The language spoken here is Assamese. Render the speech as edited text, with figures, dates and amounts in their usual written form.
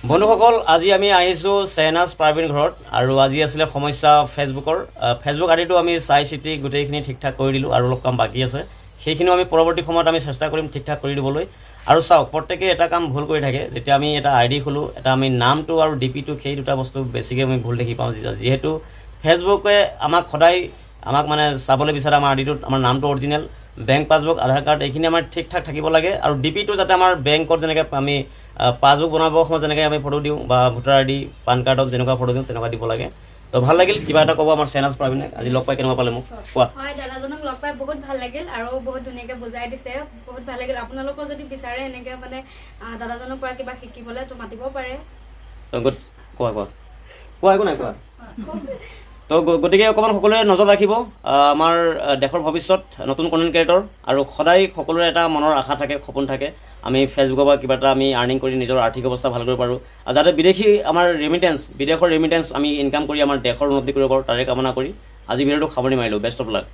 বন্ধুসকল আজি আমি আহিছোঁ চেহনাজ পাৰবিন ঘৰত আৰু আজি আছিলে সমস্যা ফেচবুক আদিটো আমি চাই চিতি গোটেইখিনি ঠিক ঠাক কৰি দিলোঁ আৰু অলপ কাম বাকী আছে সেইখিনিও আমি পৰৱৰ্তী সময়ত আমি চেষ্টা কৰিম ঠিক ঠাক কৰি দিবলৈ আৰু চাওক প্ৰত্যেকে এটা কাম ভুল কৰি থাকে যেতিয়া আমি এটা আইডি খোলো এটা আমি নামটো আৰু ডিপিটো সেই দুটা বস্তু বেছিকৈ আমি ভুল দেখি পাওঁ যিহেতু ফেচবুকে আমাক সদায় আমাক মানে চাবলৈ বিচাৰে আমাৰ আইডিটোত আমাৰ নামটো অৰিজিনেল বেংক পাছবুক আধাৰ কাৰ্ড এইখিনি আমাৰ ঠিক ঠাক থাকিব লাগে আৰু ডিপিটো যাতে আমাৰ বেংকত যেনেকৈ আমি পাছবুক বনাবৰ সময়ত যেনেকৈ আমি ফটো দিওঁ বা ভোটাৰ আইডি পান কাৰ্ডত যেনেকুৱা ফটো দিওঁ তেনেকুৱা দিব লাগে তো ভাল লাগিল কিবা এটা ক'ব আমাৰ চেহনাজ পাৰবিনে আজি লগ পাই কেনেকুৱা পালে মোক কোৱা হয় দাদাজনক লগ পাই বহুত ভাল লাগিল আৰু বহুত ধুনীয়াকৈ বুজাই দিছে বহুত ভাল লাগিল আপোনালোকৰ যদি বিচাৰে এনেকৈ মানে দাদাজনৰ পৰা কিবা শিকিবলৈ তো মাতিব পাৰে কোৱা একো নাই কোৱা তো গতিকে অকণমান সকলোৱে নজৰ ৰাখিব আমাৰ দেশৰ ভৱিষ্যত নতুন কণ্টেণ্ট ক্ৰিয়েটৰ আৰু সদায় সকলোৰে এটা মনৰ আশা থাকে সপোন থাকে আমি ফেচবুকৰ পৰা কিবা এটা আমি আৰ্নিং কৰি নিজৰ আৰ্থিক অৱস্থা ভাল কৰিব পাৰোঁ আৰু যাতে আমাৰ বিদেশৰ ৰেমিটেঞ্চ আমি ইনকাম কৰি আমাৰ দেশৰ উন্নতি কৰিব পাৰোঁ তাৰে কামনা কৰি আজি ভিডিঅ'টো সামৰণি মাৰিলোঁ বেষ্ট অফ লাক